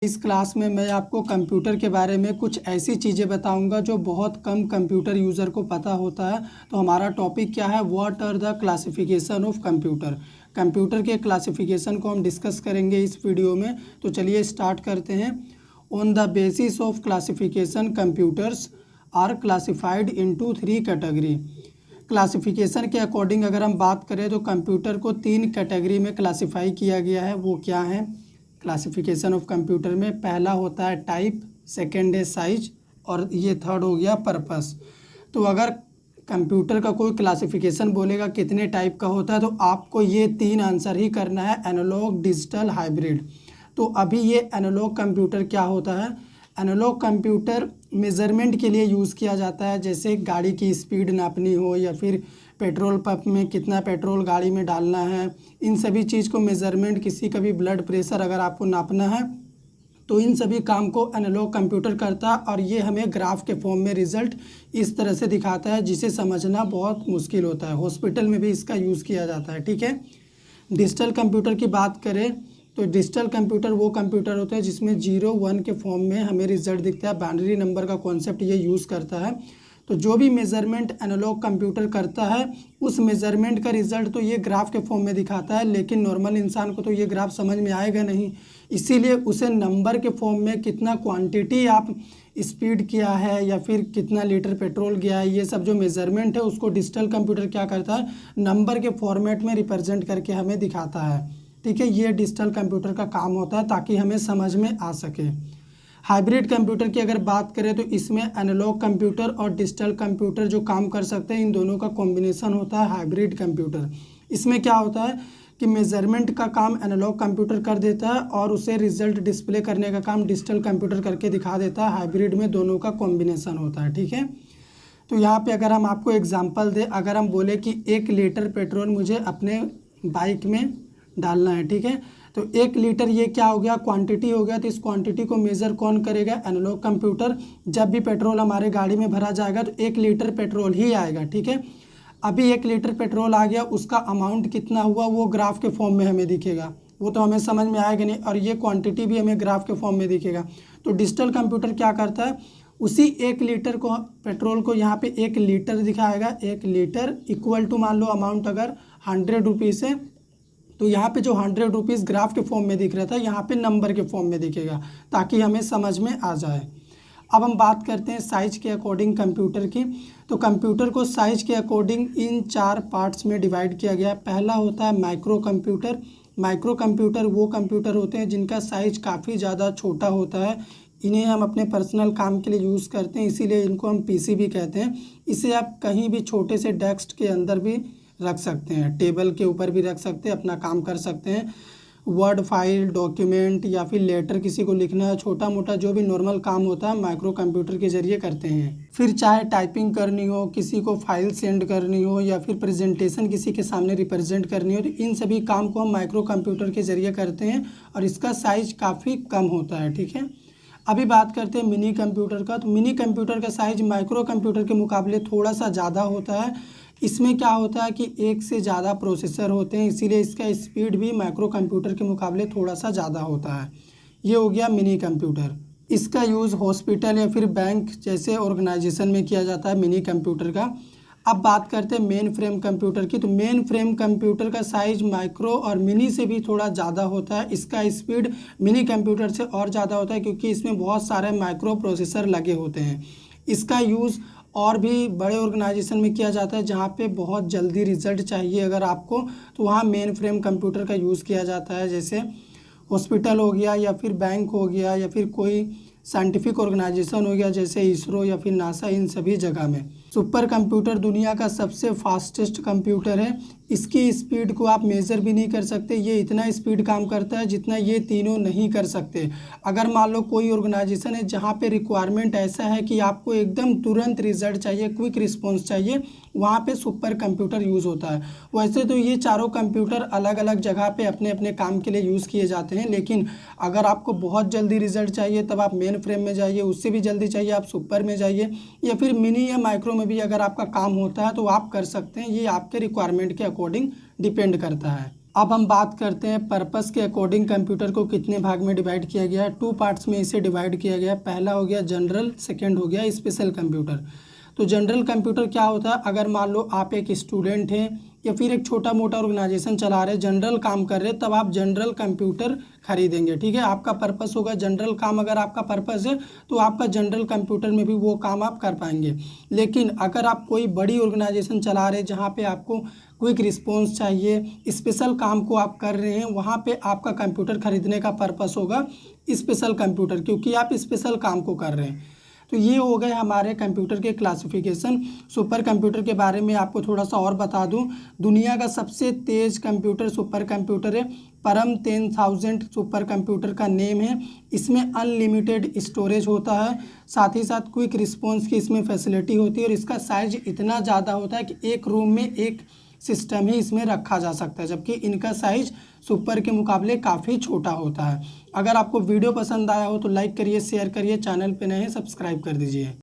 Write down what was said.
इस क्लास में मैं आपको कंप्यूटर के बारे में कुछ ऐसी चीज़ें बताऊंगा जो बहुत कम कंप्यूटर यूज़र को पता होता है। तो हमारा टॉपिक क्या है, what are the classification of computer. Computer के क्लासिफिकेशन को हम डिस्कस करेंगे इस वीडियो में। तो चलिए स्टार्ट करते हैं। On the basis of classification computers are classified into 3 category. Classification के अकॉर्डिंग अगर हम बात करें तो कंप्यूटर को 3 कैटेगरी में क्लासिफाई किया गया है। वो क्या है क्लासिफिकेशन ऑफ कंप्यूटर में? पहला होता है टाइप, सेकंड है साइज और ये थर्ड हो गया पर्पस। तो अगर कंप्यूटर का कोई क्लासिफिकेशन बोलेगा कितने टाइप का होता है तो आपको ये 3 आंसर ही करना है, एनालॉग, डिजिटल, हाइब्रिड। तो अभी ये एनालॉग कंप्यूटर क्या होता है? एनालॉग कंप्यूटर मेज़रमेंट के लिए यूज़ किया जाता है, जैसे गाड़ी की स्पीड नापनी हो या फिर पेट्रोल पंप में कितना पेट्रोल गाड़ी में डालना है, इन सभी चीज़ को मेज़रमेंट, किसी का भी ब्लड प्रेशर अगर आपको नापना है तो इन सभी काम को एनालॉग कंप्यूटर करता है और ये हमें ग्राफ के फॉर्म में रिज़ल्ट इस तरह से दिखाता है जिसे समझना बहुत मुश्किल होता है। हॉस्पिटल में भी इसका यूज़ किया जाता है, ठीक है। डिजिटल कंप्यूटर की बात करें तो डिजिटल कंप्यूटर वो कंप्यूटर होता है जिसमें 0 1 के फॉर्म में हमें रिजल्ट दिखता है। बाइनरी नंबर का कॉन्सेप्ट ये यूज़ करता है। तो जो भी मेज़रमेंट एनालॉग कंप्यूटर करता है उस मेज़रमेंट का रिज़ल्ट तो ये ग्राफ के फॉर्म में दिखाता है, लेकिन नॉर्मल इंसान को तो ये ग्राफ समझ में आएगा नहीं, इसीलिए उसे नंबर के फॉर्म में कितना क्वांटिटी आप स्पीड किया है या फिर कितना लीटर पेट्रोल गया है, ये सब जो मेज़रमेंट है उसको डिजिटल कंप्यूटर क्या करता है, नंबर के फॉर्मेट में रिप्रेजेंट करके हमें दिखाता है, ठीक है। ये डिजिटल कंप्यूटर का काम होता है ताकि हमें समझ में आ सके। हाइब्रिड कंप्यूटर की अगर बात करें तो इसमें एनालॉग कंप्यूटर और डिजिटल कंप्यूटर जो काम कर सकते हैं इन दोनों का कॉम्बिनेशन होता है हाइब्रिड कंप्यूटर। इसमें क्या होता है कि मेज़रमेंट का काम एनालॉग कंप्यूटर कर देता है और उसे रिजल्ट डिस्प्ले करने का काम डिजिटल कंप्यूटर करके दिखा देता है। हाइब्रिड में दोनों का कॉम्बिनेशन होता है, ठीक है। तो यहाँ पे अगर हम आपको एग्जांपल दें, अगर हम बोले कि 1 लीटर पेट्रोल मुझे अपने बाइक में डालना है, ठीक है, तो 1 लीटर ये क्या हो गया, क्वांटिटी हो गया। तो इस क्वांटिटी को मेज़र कौन करेगा? Analogue computer. जब भी पेट्रोल हमारे गाड़ी में भरा जाएगा तो 1 लीटर पेट्रोल ही आएगा, ठीक है। अभी 1 लीटर पेट्रोल आ गया, उसका अमाउंट कितना हुआ वो ग्राफ के फॉर्म में हमें दिखेगा, वो तो हमें समझ में आएगा नहीं, और ये क्वांटिटी भी हमें ग्राफ के फॉर्म में दिखेगा। तो डिजिटल कंप्यूटर क्या करता है, उसी 1 लीटर को पेट्रोल को यहाँ पे 1 लीटर दिखाएगा। 1 लीटर इक्वल टू मान लो अमाउंट अगर 100 रुपीज़ है तो यहाँ पे जो 100 रुपीज़ ग्राफ के फॉर्म में दिख रहा था यहाँ पे नंबर के फॉर्म में दिखेगा ताकि हमें समझ में आ जाए। अब हम बात करते हैं साइज के अकॉर्डिंग कंप्यूटर की। तो कंप्यूटर को साइज के अकॉर्डिंग इन 4 पार्ट्स में डिवाइड किया गया है। पहला होता है माइक्रो कंप्यूटर। माइक्रो कंप्यूटर वो कंप्यूटर होते हैं जिनका साइज काफ़ी ज़्यादा छोटा होता है। इन्हें हम अपने पर्सनल काम के लिए यूज़ करते हैं, इसीलिए इनको हम पीसी भी कहते हैं। इसे आप कहीं भी छोटे से डेस्क के अंदर भी रख सकते हैं, टेबल के ऊपर भी रख सकते हैं, अपना काम कर सकते हैं। वर्ड फाइल, डॉक्यूमेंट या फिर लेटर किसी को लिखना है, छोटा मोटा जो भी नॉर्मल काम होता है माइक्रो कंप्यूटर के ज़रिए करते हैं। फिर चाहे टाइपिंग करनी हो, किसी को फाइल सेंड करनी हो या फिर प्रेजेंटेशन किसी के सामने रिप्रेजेंट करनी हो, तो इन सभी काम को हम माइक्रो कंप्यूटर के ज़रिए करते हैं और इसका साइज काफ़ी कम होता है, ठीक है। अभी बात करते हैं मिनी कंप्यूटर का। तो मिनी कंप्यूटर का साइज माइक्रो कंप्यूटर के मुकाबले थोड़ा सा ज़्यादा होता है। इसमें क्या होता है कि एक से ज़्यादा प्रोसेसर होते हैं, इसीलिए इसका स्पीड भी माइक्रो कंप्यूटर के मुकाबले थोड़ा सा ज़्यादा होता है। ये हो गया मिनी कंप्यूटर। इसका यूज़ हॉस्पिटल या फिर बैंक जैसे ऑर्गेनाइजेशन में किया जाता है मिनी कंप्यूटर का। अब बात करते हैं मेन फ्रेम कंप्यूटर की। तो मेन फ्रेम कंप्यूटर का साइज माइक्रो और मिनी से भी थोड़ा ज़्यादा होता है। इसका स्पीड मिनी कंप्यूटर से और ज़्यादा होता है क्योंकि इसमें बहुत सारे माइक्रो प्रोसेसर लगे होते हैं। इसका यूज़ और भी बड़े ऑर्गेनाइजेशन में किया जाता है जहाँ पे बहुत जल्दी रिजल्ट चाहिए अगर आपको, तो वहाँ मेन फ्रेम कंप्यूटर का यूज़ किया जाता है। जैसे हॉस्पिटल हो गया या फिर बैंक हो गया या फिर कोई साइंटिफिक ऑर्गेनाइजेशन हो गया जैसे इसरो या फिर नासा, इन सभी जगह में। सुपर कंप्यूटर दुनिया का सबसे फास्टेस्ट कंप्यूटर है। इसकी स्पीड को आप मेज़र भी नहीं कर सकते, ये इतना स्पीड काम करता है जितना ये तीनों नहीं कर सकते। अगर मान लो कोई ऑर्गेनाइजेशन है जहाँ पे रिक्वायरमेंट ऐसा है कि आपको एकदम तुरंत रिजल्ट चाहिए, क्विक रिस्पॉन्स चाहिए, वहाँ पे सुपर कंप्यूटर यूज़ होता है। वैसे तो ये चारों कंप्यूटर अलग अलग जगह पे अपने अपने काम के लिए यूज़ किए जाते हैं, लेकिन अगर आपको बहुत जल्दी रिजल्ट चाहिए तब आप मेन फ्रेम में जाइए, उससे भी जल्दी चाहिए आप सुपर में जाइए, या फिर मिनी या माइक्रो में भी अगर आपका काम होता है तो आप कर सकते हैं। ये आपके रिक्वायरमेंट के अकॉर्डिंग डिपेंड करता है। अब हम बात करते हैं पर्पस के अकॉर्डिंग कंप्यूटर को कितने भाग में डिवाइड किया गया है। 2 पार्ट्स में इसे डिवाइड किया गया है। पहला हो गया जनरल, सेकंड हो गया स्पेशल कंप्यूटर। तो जनरल कंप्यूटर क्या होता है, अगर मान लो आप एक स्टूडेंट हैं या फिर एक छोटा मोटा ऑर्गेनाइजेशन चला रहे, जनरल काम कर रहे, तब आप जनरल कंप्यूटर खरीदेंगे। ठीक है, आपका पर्पस होगा जनरल काम। अगर आपका पर्पस है तो आपका जनरल कंप्यूटर में भी वो काम आप कर पाएंगे। लेकिन अगर आप कोई बड़ी ऑर्गेनाइजेशन चला रहे जहाँ पे आपको क्विक रिस्पॉन्स चाहिए, स्पेशल काम को आप कर रहे हैं, वहाँ पे आपका कंप्यूटर खरीदने का पर्पस होगा स्पेशल कंप्यूटर, क्योंकि आप स्पेशल काम को कर रहे हैं। तो ये हो गए हमारे कंप्यूटर के क्लासिफिकेशन। सुपर कंप्यूटर के बारे में आपको थोड़ा सा और बता दूं, दुनिया का सबसे तेज कंप्यूटर सुपर कंप्यूटर है। परम 10,000 सुपर कंप्यूटर का नेम है। इसमें अनलिमिटेड स्टोरेज होता है, साथ ही साथ क्विक रिस्पॉन्स की इसमें फैसिलिटी होती है, और इसका साइज इतना ज़्यादा होता है कि एक रूम में एक सिस्टम ही इसमें रखा जा सकता है, जबकि इनका साइज सुपर के मुकाबले काफ़ी छोटा होता है। अगर आपको वीडियो पसंद आया हो तो लाइक करिए, शेयर करिए, चैनल पे नए हैं सब्सक्राइब कर दीजिए।